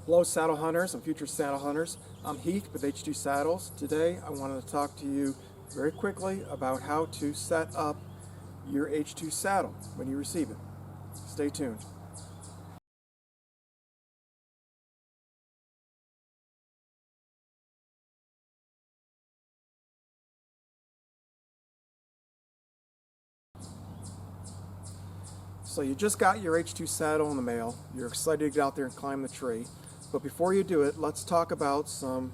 Hello saddle hunters and future saddle hunters. I'm Heath with H2 Saddles. Today I wanted to talk to you very quickly about how to set up your H2 saddle when you receive it. Stay tuned. So you just got your H2 saddle in the mail. You're excited to get out there and climb the tree. But before you do it, let's talk about some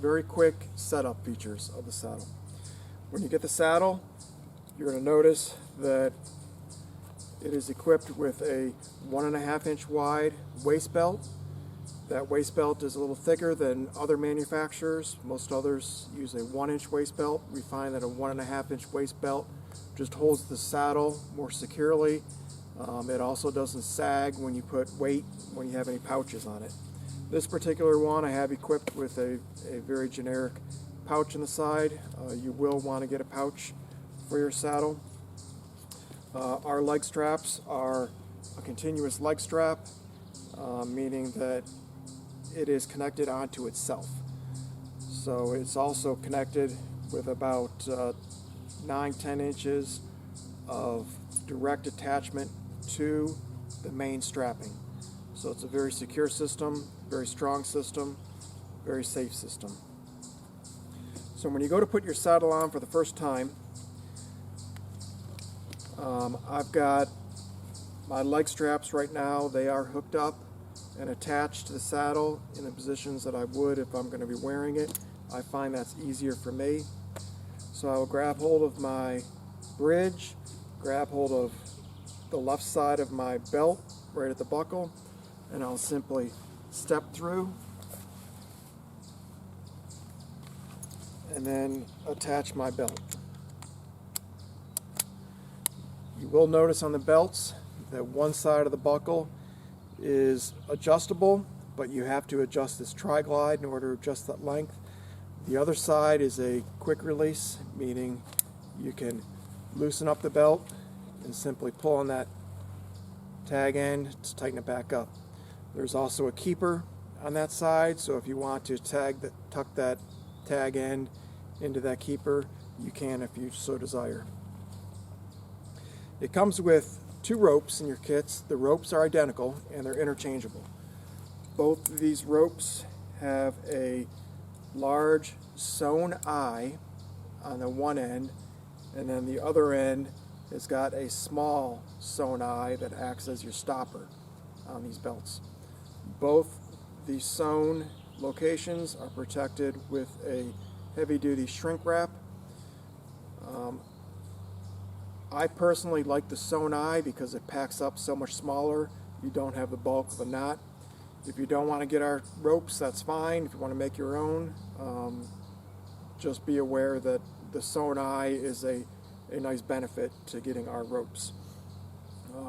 very quick setup features of the saddle. When you get the saddle, you're going to notice that it is equipped with a 1.5 inch wide waist belt. That waist belt is a little thicker than other manufacturers. Most others use a 1 inch waist belt. We find that a 1.5 inch waist belt just holds the saddle more securely. It also doesn't sag when you put weight, when you have any pouches on it. This particular one I have equipped with a very generic pouch in the side. You will want to get a pouch for your saddle. Our leg straps are a continuous leg strap, meaning that it is connected onto itself. So it's also connected with about 9-10 inches of direct attachment to the main strapping. So it's a very secure system, very strong system, very safe system. So when you go to put your saddle on for the first time, I've got my leg straps right now. They are hooked up and attached to the saddle in the positions that I would if I'm going to be wearing it. I find that's easier for me. So I will grab hold of my bridge, grab hold of the left side of my belt right at the buckle, and I'll simply step through and then attach my belt. You will notice on the belts that one side of the buckle is adjustable, but you have to adjust this tri-glide in order to adjust that length. The other side is a quick release, meaning you can loosen up the belt and simply pull on that tag end to tighten it back up. There's also a keeper on that side, so if you want to tuck that tag end into that keeper, you can if you so desire. It comes with 2 ropes in your kits. The ropes are identical and they're interchangeable. Both of these ropes have a large sewn eye on the one end, and then the other end has got a small sewn eye that acts as your stopper on these belts. Both the sewn locations are protected with a heavy-duty shrink wrap. I personally like the sewn eye because it packs up so much smaller. You don't have the bulk of a knot. If you don't want to get our ropes, that's fine. If you want to make your own, just be aware that the sewn eye is a nice benefit to getting our ropes.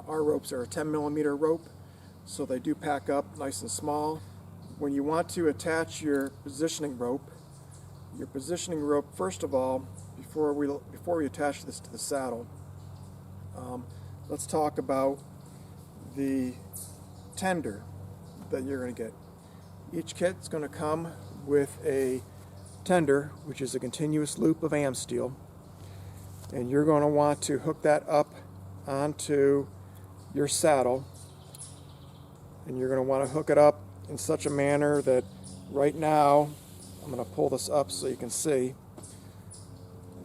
Our ropes are a 10mm rope, so they do pack up nice and small. When you want to attach your positioning rope, first of all, before we attach this to the saddle, let's talk about the tender that you're going to get. Each kit's going to come with a tender, which is a continuous loop of am steel, and you're going to want to hook that up onto your saddle, and you're going to want to hook it up in such a manner that right now, I'm going to pull this up so you can see,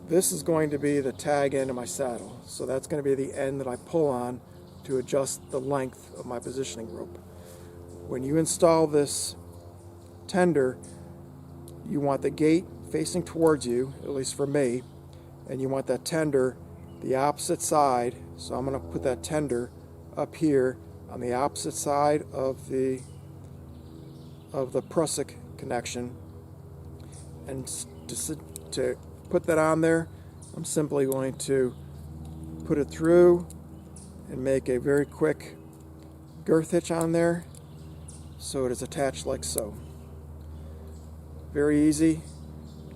this is going to be the tag end of my saddle. So that's going to be the end that I pull on to adjust the length of my positioning rope. When you install this tender, you want the gate facing towards you, at least for me, and you want that tender the opposite side. So I'm going to put that tender up here on the opposite side of the prusik connection, and to put that on there, I'm simply going to put it through and make a very quick girth hitch on there so it is attached like so. Very easy.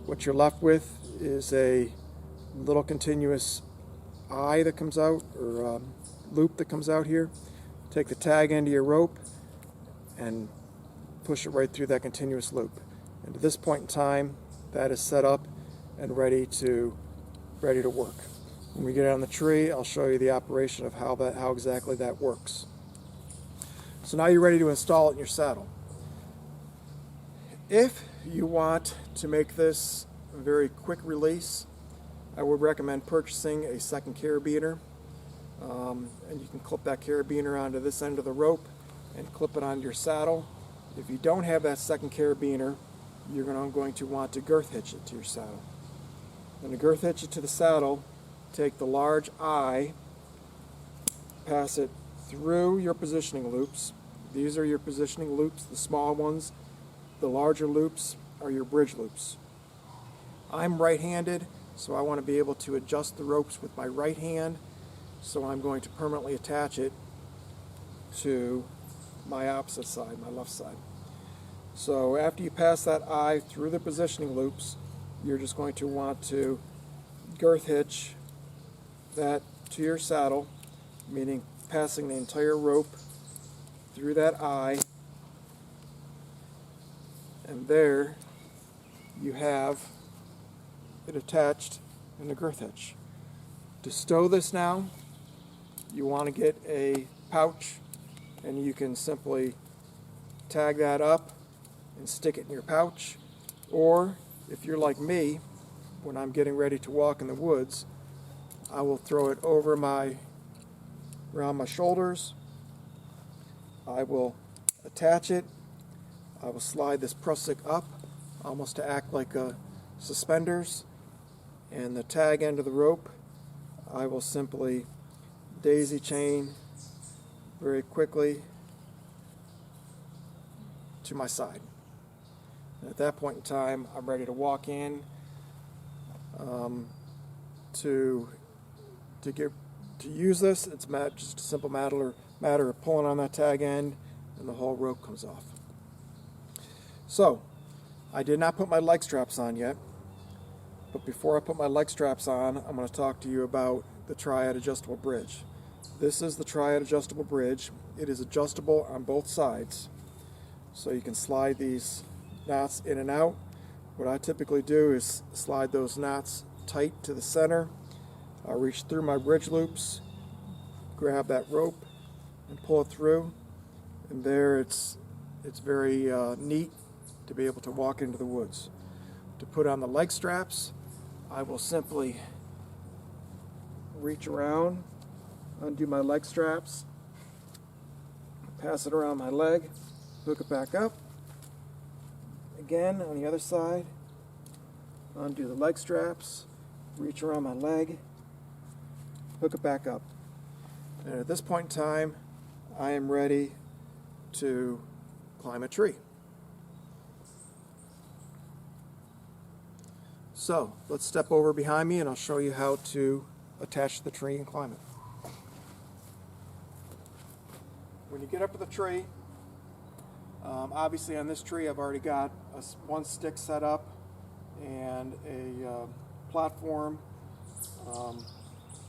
What you're left with is a little continuous eye that comes out, or loop that comes out here. Take the tag end of your rope and push it right through that continuous loop. And at this point in time, that is set up and ready to work. When we get it on the tree, I'll show you the operation of how exactly that works. So now you're ready to install it in your saddle. If you want to make this a very quick release, I would recommend purchasing a second carabiner. And you can clip that carabiner onto this end of the rope and clip it onto your saddle. If you don't have that second carabiner, you're going to want to girth hitch it to your saddle. When you girth hitch it to the saddle, take the large eye, pass it through your positioning loops. These are your positioning loops, the small ones. The larger loops are your bridge loops. I'm right-handed, so I want to be able to adjust the ropes with my right hand, so I'm going to permanently attach it to my opposite side, my left side. So after you pass that eye through the positioning loops, you're just going to want to girth hitch that to your saddle, meaning passing the entire rope through that eye, and there you have it attached in the girth hitch. To stow this now, you want to get a pouch, and you can simply tag that up and stick it in your pouch. Or if you're like me, when I'm getting ready to walk in the woods, I will throw it over around my shoulders. I will attach it. I will slide this prusik up, almost to act like suspenders, and the tag end of the rope, I will simply daisy chain very quickly to my side. And at that point in time, I'm ready to walk in to use this. It's just a simple matter of pulling on that tag end, and the whole rope comes off. So, I did not put my leg straps on yet, but before I put my leg straps on, I'm going to talk to you about the Triad adjustable bridge. This is the Triad adjustable bridge. It is adjustable on both sides, so you can slide these knots in and out. What I typically do is slide those knots tight to the center. I reach through my bridge loops, grab that rope, and pull it through, and there it's very neat to be able to walk into the woods. To put on the leg straps, I will simply reach around, undo my leg straps, pass it around my leg, hook it back up. Again, on the other side, undo the leg straps, reach around my leg, hook it back up. And at this point in time, I am ready to climb a tree. So let's step over behind me and I'll show you how to attach the tree and climb it. When you get up to the tree, obviously on this tree I've already got one stick set up and a platform.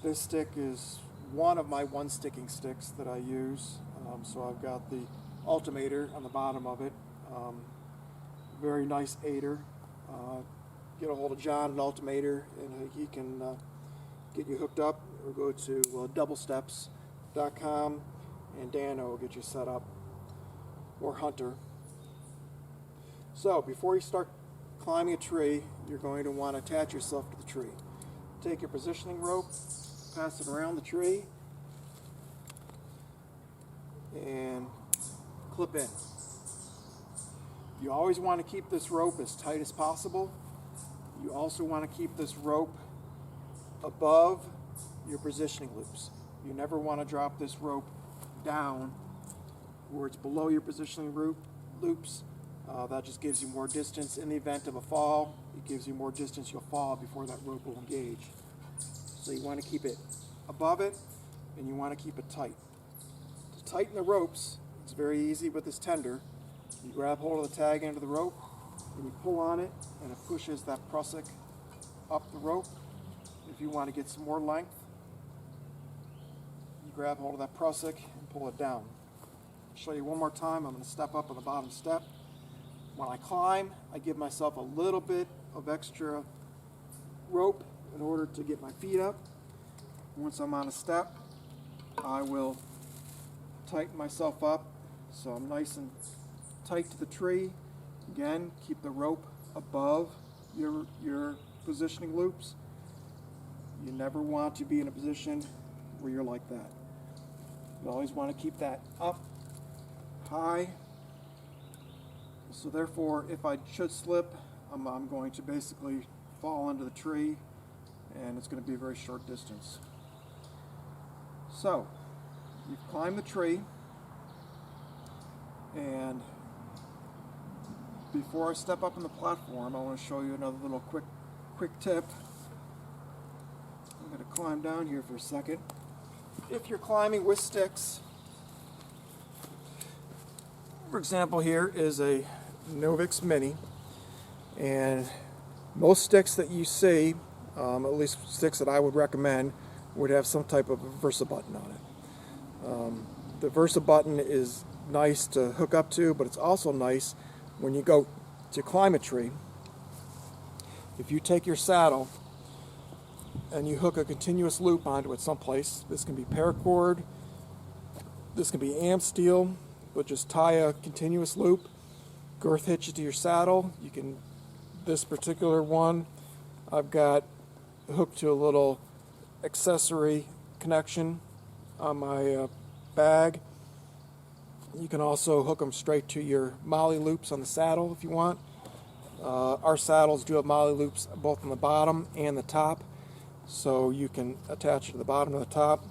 This stick is one of my one sticking sticks that I use. So I've got the altimeter on the bottom of it. Very nice aider. Get a hold of John, an altimeter, and he can get you hooked up, or go to doublesteps.com and Dano will get you set up, or Hunter. So before you start climbing a tree, you're going to want to attach yourself to the tree. Take your positioning rope, pass it around the tree, and clip in. You always want to keep this rope as tight as possible. You also want to keep this rope above your positioning loops. You never want to drop this rope down where it's below your positioning loops. That just gives you more distance. In the event of a fall, it gives you more distance. You'll fall before that rope will engage. So you want to keep it above it, and you want to keep it tight. To tighten the ropes, it's very easy with this tender. You grab hold of the tag end of the rope, and you pull on it, and it pushes that prusik up the rope. If you want to get some more length, you grab hold of that prusik and pull it down. I'll show you one more time. I'm going to step up on the bottom step. When I climb, I give myself a little bit of extra rope in order to get my feet up. Once I'm on a step, I will tighten myself up so I'm nice and tight to the tree. Again, keep the rope above your positioning loops. You never want to be in a position where you're like that. You always want to keep that up high. So therefore, if I should slip, I'm going to basically fall into the tree, and it's going to be a very short distance. So you've climbed the tree, and before I step up on the platform, I want to show you another little quick tip. I'm going to climb down here for a second. If you're climbing with sticks, for example, here is a Novix Mini, and most sticks that you see, at least sticks that I would recommend, would have some type of Versa button on it. The Versa button is nice to hook up to, but it's also nice when you go to climb a tree. If you take your saddle and you hook a continuous loop onto it someplace, this can be paracord, this can be am steel, but just tie a continuous loop, girth hitch it to your saddle. You can, this particular one, I've got hooked to a little accessory connection on my bag. You can also hook them straight to your molly loops on the saddle if you want. Our saddles do have molly loops both on the bottom and the top, so you can attach it to the bottom and the top.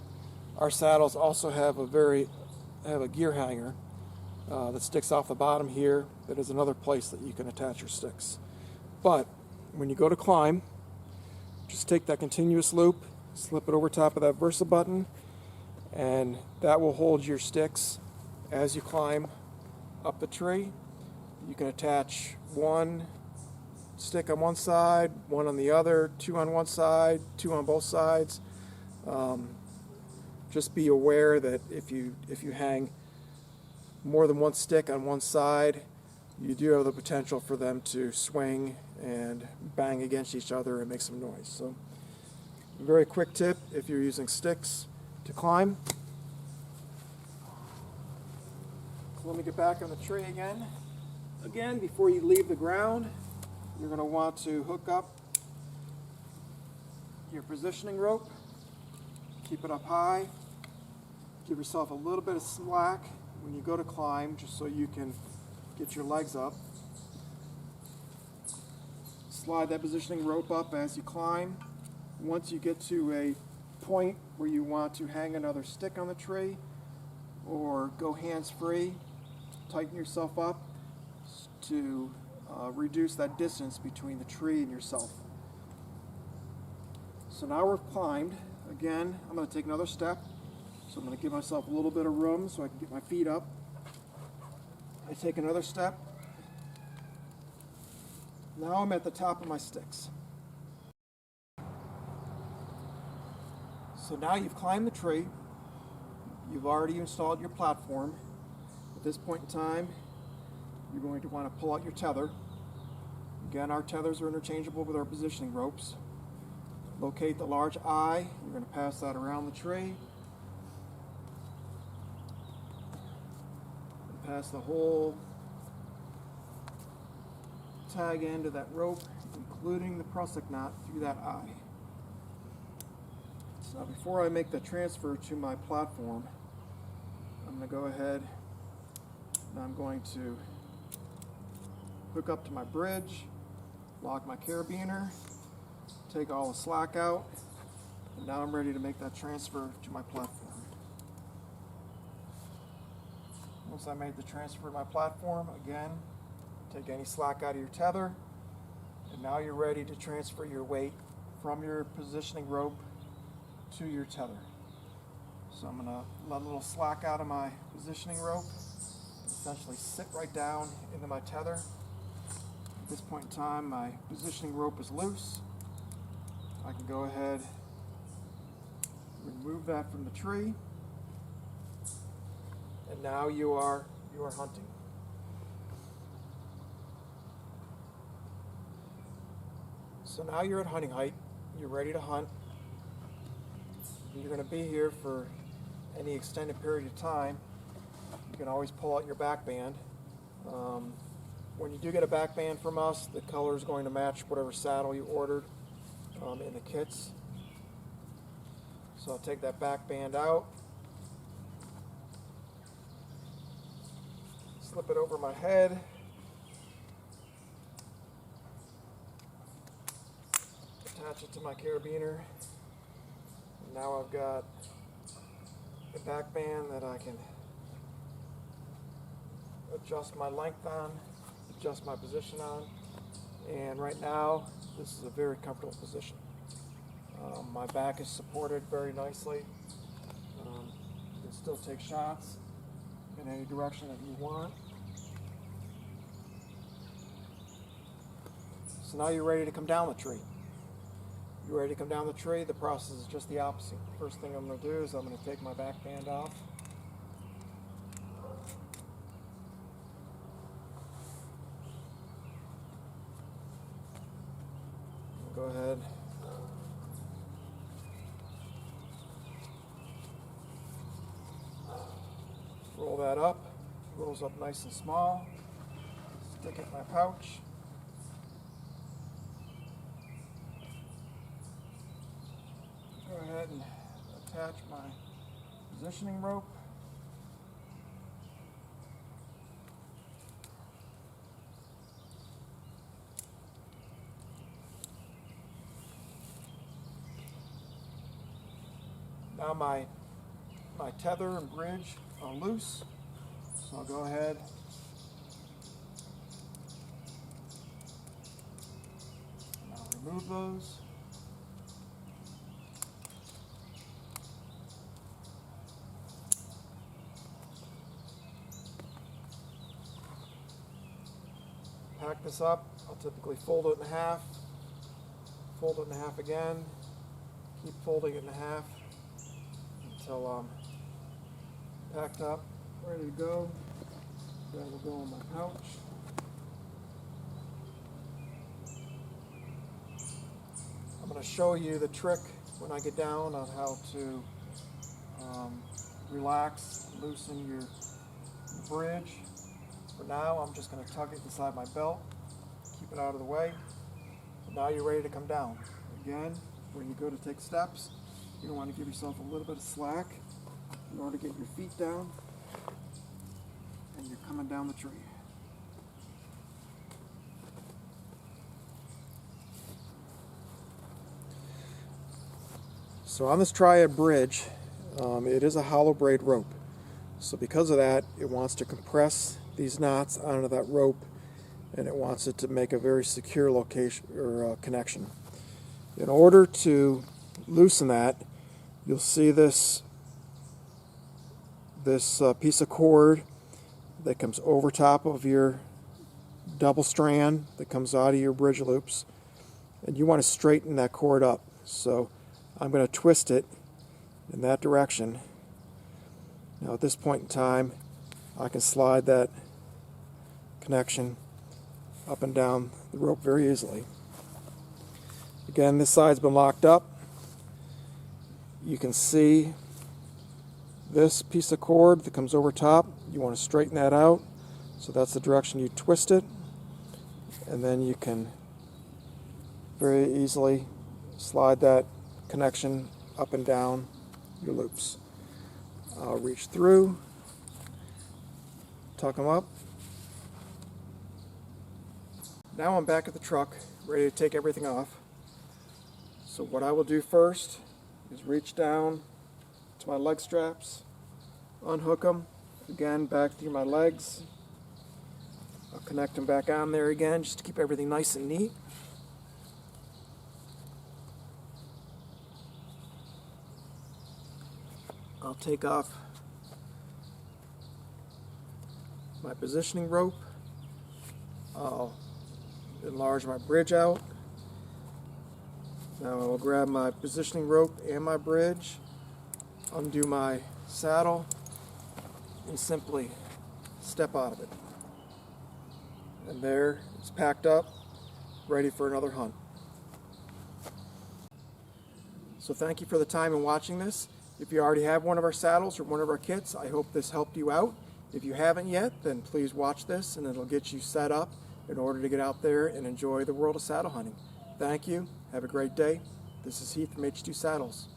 Our saddles also have a gear hanger that sticks off the bottom here. That is another place that you can attach your sticks. But when you go to climb, just take that continuous loop, slip it over top of that Versa button, and that will hold your sticks as you climb up the tree. You can attach one stick on one side, one on the other, two on one side, two on both sides. Just be aware that if you hang more than one stick on one side, you do have the potential for them to swing and bang against each other and make some noise. So, very quick tip if you're using sticks to climb. Let me get back on the tree again. Again, before you leave the ground, you're going to want to hook up your positioning rope. Keep it up high. Give yourself a little bit of slack when you go to climb, just so you can get your legs up. Slide that positioning rope up as you climb. Once you get to a point where you want to hang another stick on the tree or go hands-free, tighten yourself up to reduce that distance between the tree and yourself. So now we've climbed. Again, I'm going to take another step. So I'm going to give myself a little bit of room so I can get my feet up. I take another step. Now I'm at the top of my sticks. So now you've climbed the tree. You've already installed your platform. At this point in time, you're going to want to pull out your tether. Again, our tethers are interchangeable with our positioning ropes. Locate the large eye. You're going to pass that around the tree. And pass the whole tag end of that rope, including the prusik knot, through that eye. So before I make the transfer to my platform, I'm going to go ahead and I'm going to hook up to my bridge, lock my carabiner, take all the slack out, and now I'm ready to make that transfer to my platform. Once I made the transfer to my platform, again, take any slack out of your tether, and now you're ready to transfer your weight from your positioning rope to your tether. So I'm going to let a little slack out of my positioning rope, essentially sit right down into my tether. At this point in time, my positioning rope is loose. I can go ahead and remove that from the tree, and now you are hunting. So now you're at hunting height, you're ready to hunt. You're going to be here for any extended period of time. You can always pull out your back band. When you do get a back band from us, the color is going to match whatever saddle you ordered in the kits. So I'll take that back band out, slip it over my head, attach it to my carabiner. And now I've got a back band that I can adjust my length on, adjust my position on, and right now this is a very comfortable position. My back is supported very nicely. You can still take shots in any direction that you want. So now you're ready to come down the tree. You're ready to come down the tree. The process is just the opposite. The first thing I'm going to do is I'm going to take my back band off. Go ahead. Roll that up. Rolls up nice and small. Stick it in my pouch. Go ahead and attach my positioning rope. Now my tether and bridge are loose, so I'll go ahead and I'll remove those. Pack this up. I'll typically fold it in half, fold it in half again, keep folding it in half until I'm packed up, ready to go. That will go in my pouch. I'm going to show you the trick when I get down on how to relax, loosen your bridge. For now, I'm just going to tuck it inside my belt, keep it out of the way. But now you're ready to come down. Again, when you go to take steps, you want to give yourself a little bit of slack in order to get your feet down, and you're coming down the tree. So on this triad bridge, it is a hollow braid rope. So because of that, it wants to compress these knots onto that rope, and it wants it to make a very secure location or connection. In order to loosen that, you'll see this piece of cord that comes over top of your double strand that comes out of your bridge loops, and you want to straighten that cord up. So I'm going to twist it in that direction. Now at this point in time, I can slide that connection up and down the rope very easily. Again, this side's been locked up. You can see this piece of cord that comes over top. You want to straighten that out. So that's the direction you twist it. And then you can very easily slide that connection up and down your loops. I'll reach through, tuck them up. Now I'm back at the truck, ready to take everything off. So what I will do first is reach down to my leg straps, unhook them, again back through my legs. I'll connect them back on there again just to keep everything nice and neat. I'll take off my positioning rope. I'll enlarge my bridge out. Now I will grab my positioning rope and my bridge, undo my saddle, and simply step out of it. And there it's packed up, ready for another hunt. So thank you for the time in watching this. If you already have one of our saddles or one of our kits, I hope this helped you out. If you haven't yet, then please watch this and it'll get you set up in order to get out there and enjoy the world of saddle hunting. Thank you. Have a great day. This is Heath from H2 Saddles.